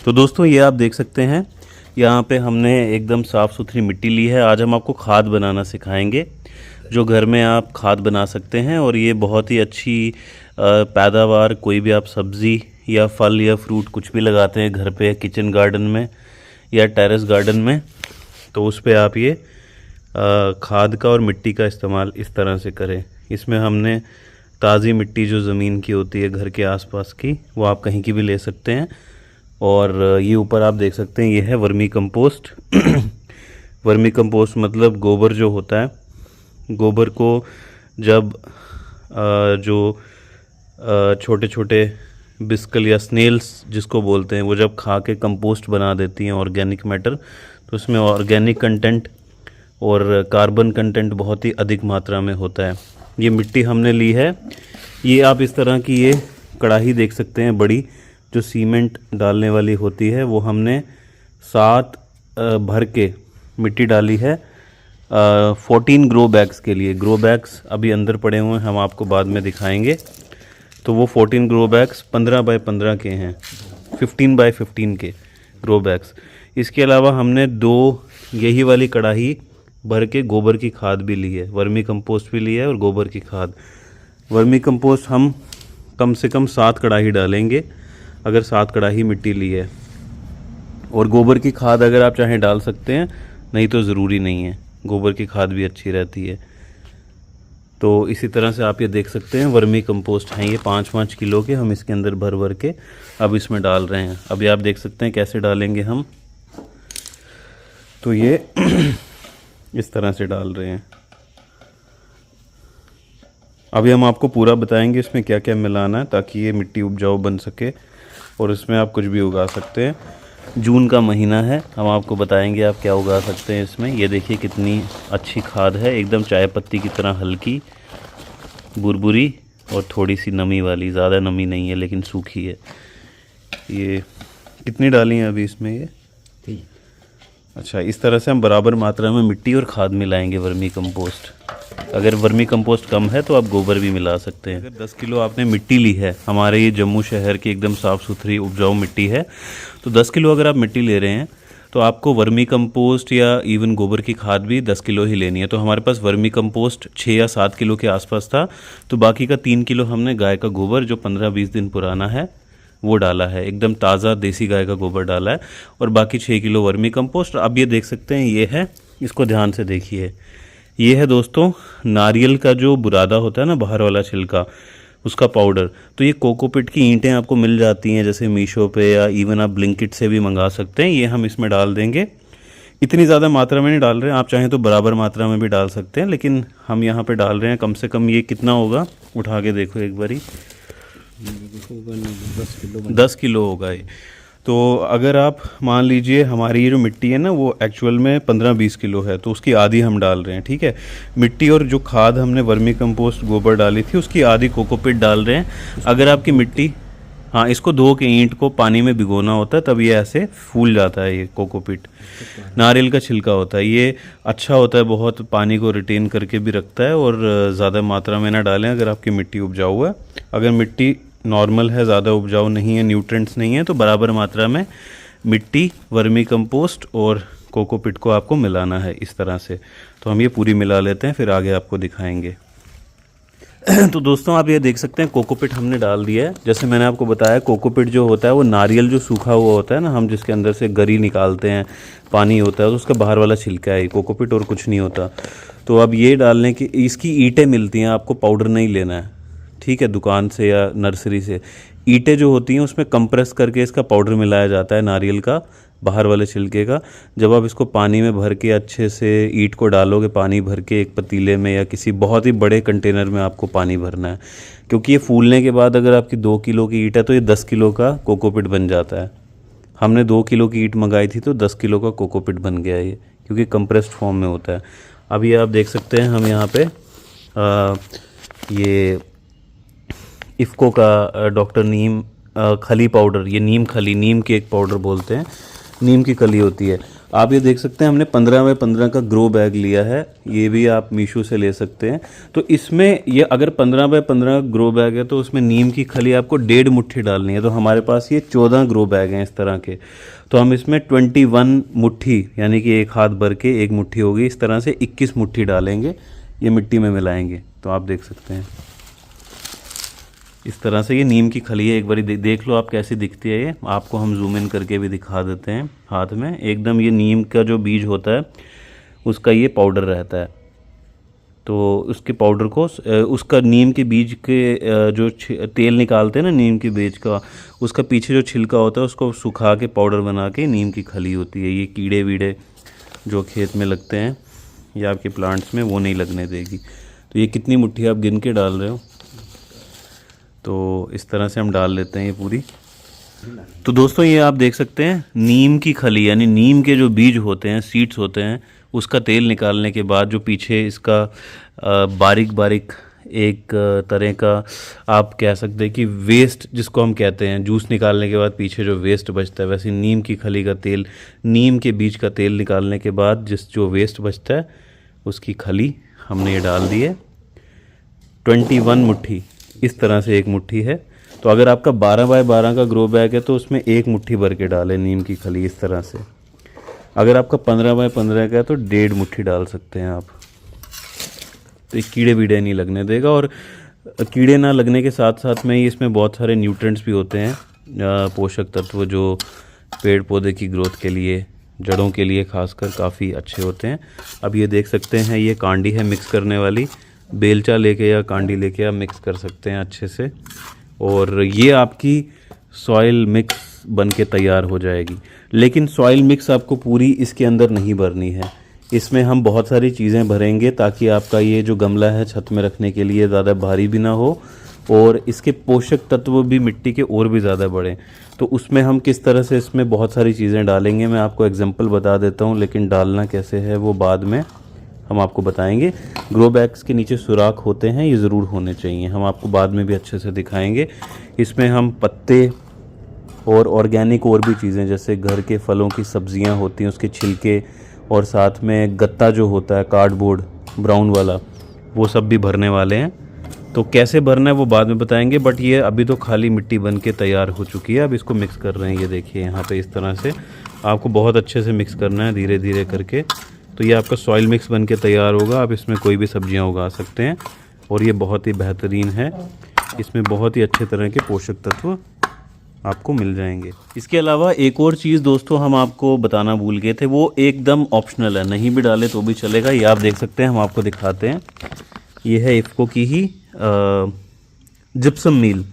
तो दोस्तों ये आप देख सकते हैं, यहाँ पे हमने एकदम साफ़ सुथरी मिट्टी ली है। आज हम आपको खाद बनाना सिखाएंगे, जो घर में आप खाद बना सकते हैं। और ये बहुत ही अच्छी पैदावार, कोई भी आप सब्ज़ी या फल या फ्रूट कुछ भी लगाते हैं घर पे, किचन गार्डन में या टेरेस गार्डन में, तो उस पे आप ये खाद का और मिट्टी का इस्तेमाल इस तरह से करें। इसमें हमने ताज़ी मिट्टी जो ज़मीन की होती है घर के आसपास की, वो आप कहीं की भी ले सकते हैं। और ये ऊपर आप देख सकते हैं, ये है वर्मी कंपोस्ट। वर्मी कंपोस्ट मतलब गोबर जो होता है, गोबर को जब जो छोटे छोटे बिस्कल या स्नेल्स जिसको बोलते हैं, वो जब खा के कंपोस्ट बना देती हैं ऑर्गेनिक मैटर, तो उसमें ऑर्गेनिक कंटेंट और कार्बन कंटेंट बहुत ही अधिक मात्रा में होता है। ये मिट्टी हमने ली है, ये आप इस तरह की ये कढ़ाई देख सकते हैं बड़ी, जो सीमेंट डालने वाली होती है, वो हमने 7 भर के मिट्टी डाली है 14 ग्रो बैग्स के लिए। ग्रो बैग्स अभी अंदर पड़े हुए हैं, हम आपको बाद में दिखाएंगे। तो वो 14 ग्रो बैग्स 15 बाय 15 के हैं, 15 बाय 15 के ग्रो बैग्स। इसके अलावा हमने 2 यही वाली कढ़ाई भर के गोबर की खाद भी ली है, वर्मी कंपोस्ट भी ली है और गोबर की खाद। वर्मी कंपोस्ट हम कम से कम 7 कढ़ाई डालेंगे अगर 7 कढ़ाई मिट्टी ली है। और गोबर की खाद अगर आप चाहें डाल सकते हैं, नहीं तो ज़रूरी नहीं है, गोबर की खाद भी अच्छी रहती है। तो इसी तरह से आप ये देख सकते हैं वर्मी कंपोस्ट हैं, ये 5-5 किलो के हम इसके अंदर भर भर के अब इसमें डाल रहे हैं। अभी आप देख सकते हैं कैसे डालेंगे हम, तो ये इस तरह से डाल रहे हैं। अभी हम आपको पूरा बताएंगे इसमें क्या क्या मिलाना है, ताकि ये मिट्टी उपजाऊ बन सके और इसमें आप कुछ भी उगा सकते हैं। जून का महीना है, हम आपको बताएंगे आप क्या उगा सकते हैं इसमें। ये देखिए कितनी अच्छी खाद है, एकदम चाय पत्ती की तरह हल्की, बुरबुरी और थोड़ी सी नमी वाली, ज़्यादा नमी नहीं है लेकिन सूखी है। ये कितनी डाली हैं अभी इसमें ये? अच्छा, इस तरह से हम बराबर मात्रा में मिट्टी और खाद मिलाएंगे वर्मी कंपोस्ट। अगर वर्मी कंपोस्ट कम है तो आप गोबर भी मिला सकते हैं। अगर 10 किलो आपने मिट्टी ली है, हमारे ये जम्मू शहर की एकदम साफ़ सुथरी उपजाऊ मिट्टी है, तो 10 किलो अगर आप मिट्टी ले रहे हैं तो आपको वर्मी कंपोस्ट या इवन गोबर की खाद भी 10 किलो ही लेनी है। तो हमारे पास वर्मी कंपोस्ट 6 या 7 किलो के आसपास था, तो बाकी का 3 किलो हमने गाय का गोबर जो 15-20 दिन पुराना है वो डाला है, एकदम ताज़ा देसी गाय का गोबर डाला है, और बाकी 6 किलो वर्मी कंपोस्ट। अब ये देख सकते हैं, ये है, इसको ध्यान से देखिए, ये है दोस्तों नारियल का जो बुरादा होता है ना, बाहर वाला छिलका, उसका पाउडर। तो ये कोकोपीट की ईंटें आपको मिल जाती हैं, जैसे मीशो पे या इवन आप ब्लिंकिट से भी मंगा सकते हैं। ये हम इसमें डाल देंगे, इतनी ज़्यादा मात्रा में नहीं डाल रहे हैं, आप चाहें तो बराबर मात्रा में भी डाल सकते हैं, लेकिन हम यहाँ पे डाल रहे हैं कम से कम। ये कितना होगा, उठा के देखो एक बारी, 10 किलो होगा ये। तो अगर आप मान लीजिए हमारी ये जो मिट्टी है ना, वो एक्चुअल में 15-20 किलो है, तो उसकी आधी हम डाल रहे हैं, ठीक है। मिट्टी और जो खाद हमने वर्मी कंपोस्ट गोबर डाली थी, उसकी आधी कोकोपीट डाल रहे हैं। अगर आपकी मिट्टी, हाँ, इसको धो के ईंट को पानी में भिगोना होता है, तब ये ऐसे फूल जाता है। ये कोकोपीट नारियल का छिलका होता है, ये अच्छा होता है, बहुत पानी को रिटेन करके भी रखता है। और ज़्यादा मात्रा में ना डालें अगर आपकी मिट्टी उपजाऊ है। अगर मिट्टी नॉर्मल है, ज़्यादा उपजाऊ नहीं है, न्यूट्रेंट्स नहीं है, तो बराबर मात्रा में मिट्टी, वर्मी कंपोस्ट और कोकोपीट को आपको मिलाना है इस तरह से। तो हम ये पूरी मिला लेते हैं, फिर आगे आपको दिखाएंगे। तो दोस्तों आप ये देख सकते हैं, कोकोपीट हमने डाल दिया है। जैसे मैंने आपको बताया, कोकोपीट जो होता है वो नारियल जो सूखा हुआ होता है ना, हम जिसके अंदर से गरी निकालते हैं, पानी होता है, तो उसका बाहर वाला छिलका है कोकोपीट, और कुछ नहीं होता। तो अब ये डालने की, इसकी ईंटें मिलती हैं, आपको पाउडर नहीं लेना है, ठीक है, दुकान से या नर्सरी से। ईंटें जो होती हैं उसमें कंप्रेस करके इसका पाउडर मिलाया जाता है, नारियल का बाहर वाले छिलके का। जब आप इसको पानी में भर के अच्छे से ईंट को डालोगे, पानी भर के एक पतीले में या किसी बहुत ही बड़े कंटेनर में आपको पानी भरना है, क्योंकि ये फूलने के बाद अगर आपकी 2 किलो की ईंट है तो ये 10 किलो का कोकोपीट बन जाता है। हमने 2 किलो की ईंट मंगाई थी तो 10 किलो का कोकोपीट बन गया ये, क्योंकि कंप्रेस्ड फॉर्म में होता है। अब ये आप देख सकते हैं, हम यहाँ पे ये इफ़को का डॉक्टर नीम खली पाउडर, ये नीम खली, नीम के एक पाउडर बोलते हैं, नीम की खली होती है, आप ये देख सकते हैं हमने 15 बाय 15 का ग्रो बैग लिया है, ये भी आप मीशो से ले सकते हैं। तो इसमें ये अगर 15 बाय 15 ग्रो बैग है तो उसमें नीम की खली आपको 1.5 मुट्ठी डालनी है। तो हमारे पास ये 14 ग्रो बैग हैं इस तरह के, तो हम इसमें 21 मुट्ठी यानी कि एक हाथ भर के एक मुट्ठी होगी, इस तरह से 21 मुट्ठी डालेंगे, ये मिट्टी में मिलाएंगे। तो आप देख सकते हैं इस तरह से ये नीम की खली है। एक बारी देख लो आप कैसी दिखती है ये, आपको हम जूम इन करके भी दिखा देते हैं हाथ में। एकदम ये नीम का जो बीज होता है उसका ये पाउडर रहता है, तो उसके पाउडर को उसका नीम के बीज के जो तेल निकालते हैं ना नीम के बीज का, उसका पीछे जो छिलका होता है उसको सुखा के पाउडर बना के नीम की खली होती है। ये कीड़े वीड़े जो खेत में लगते हैं या आपके प्लांट्स में वो नहीं लगने देगी। तो ये कितनी मुट्ठी आप गिन के डाल रहे हो? तो इस तरह से हम डाल लेते हैं ये पूरी। तो दोस्तों ये आप देख सकते हैं नीम की खली यानी नीम के जो बीज होते हैं, सीड्स होते हैं, उसका तेल निकालने के बाद जो पीछे इसका बारीक बारीक एक तरह का आप कह सकते हैं कि वेस्ट जिसको हम कहते हैं, जूस निकालने के बाद पीछे जो वेस्ट बचता है, वैसे नीम की खली का तेल, नीम के बीज का तेल निकालने के बाद जो वेस्ट बचता है उसकी खली हमने ये डाल दी है। 21 मुट्ठी इस तरह से एक मुट्ठी है। तो अगर आपका 12 बाय 12 का ग्रो बैग है तो उसमें एक मुट्ठी भर के डालें नीम की खली इस तरह से। अगर आपका 15 बाय 15 का है तो 1.5 मुट्ठी डाल सकते हैं आप। तो ये कीड़े वीड़े नहीं लगने देगा, और कीड़े ना लगने के साथ साथ में इसमें बहुत सारे न्यूट्रिएंट्स भी होते हैं, पोषक तत्व जो पेड़ पौधे की ग्रोथ के लिए, जड़ों के लिए खासकर काफ़ी अच्छे होते हैं। अब ये देख सकते हैं ये कांडी है मिक्स करने वाली, बेलचा लेके या कांडी लेके आप मिक्स कर सकते हैं अच्छे से, और ये आपकी सॉइल मिक्स बन के तैयार हो जाएगी। लेकिन सॉइल मिक्स आपको पूरी इसके अंदर नहीं भरनी है, इसमें हम बहुत सारी चीज़ें भरेंगे ताकि आपका ये जो गमला है छत में रखने के लिए ज़्यादा भारी भी ना हो और इसके पोषक तत्व भी मिट्टी के और भी ज़्यादा बढ़ें। तो उसमें हम किस तरह से इसमें बहुत सारी चीज़ें डालेंगे, मैं आपको एग्जांपल बता देता हूँ, लेकिन डालना कैसे है वो बाद में हम आपको बताएंगे। ग्रो बैग्स के नीचे सुराख होते हैं, ये ज़रूर होने चाहिए, हम आपको बाद में भी अच्छे से दिखाएंगे। इसमें हम पत्ते और ऑर्गेनिक और भी चीज़ें जैसे घर के फलों की सब्जियां होती हैं उसके छिलके, और साथ में गत्ता जो होता है कार्डबोर्ड ब्राउन वाला, वो सब भी भरने वाले हैं। तो कैसे भरना है वो बाद में बताएंगे, बट ये अभी तो खाली मिट्टी बन के तैयार हो चुकी है। अब इसको मिक्स कर रहे हैं, ये देखिए यहाँ पे इस तरह से आपको बहुत अच्छे से मिक्स करना है धीरे धीरे करके। तो ये आपका सॉइल मिक्स बन के तैयार होगा। आप इसमें कोई भी सब्जियां उगा सकते हैं और ये बहुत ही बेहतरीन है, इसमें बहुत ही अच्छे तरह के पोषक तत्व आपको मिल जाएंगे। इसके अलावा एक और चीज़ दोस्तों हम आपको बताना भूल गए थे, वो एकदम ऑप्शनल है, नहीं भी डाले तो भी चलेगा। ये आप देख सकते हैं, हम आपको दिखाते हैं। ये है इफ़को की ही जिप्सम मील,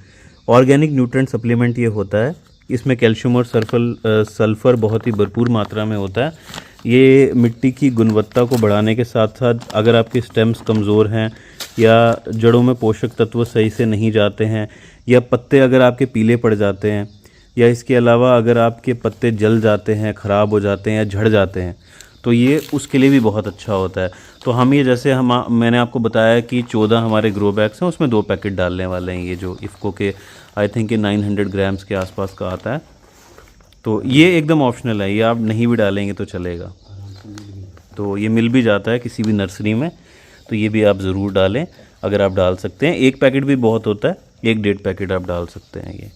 ऑर्गेनिक न्यूट्रिएंट सप्लीमेंट ये होता है। इसमें कैल्शियम और सल्फ़र बहुत ही भरपूर मात्रा में होता है। ये मिट्टी की गुणवत्ता को बढ़ाने के साथ साथ अगर आपके स्टेम्स कमज़ोर हैं या जड़ों में पोषक तत्व सही से नहीं जाते हैं या पत्ते अगर आपके पीले पड़ जाते हैं या इसके अलावा अगर आपके पत्ते जल जाते हैं, ख़राब हो जाते हैं या झड़ जाते हैं, तो ये उसके लिए भी बहुत अच्छा होता है। तो हम ये जैसे मैंने आपको बताया कि 14 हमारे ग्रो बैग्स हैं, उसमें 2 पैकेट डालने वाले हैं। ये जो इफ़को के आई थिंक 900 ग्राम्स के आसपास का आता है। तो ये एकदम ऑप्शनल है, ये आप नहीं भी डालेंगे तो चलेगा। तो ये मिल भी जाता है किसी भी नर्सरी में, तो ये भी आप ज़रूर डालें अगर आप डाल सकते हैं। 1 पैकेट भी बहुत होता है, 1-1.5 पैकेट आप डाल सकते हैं ये।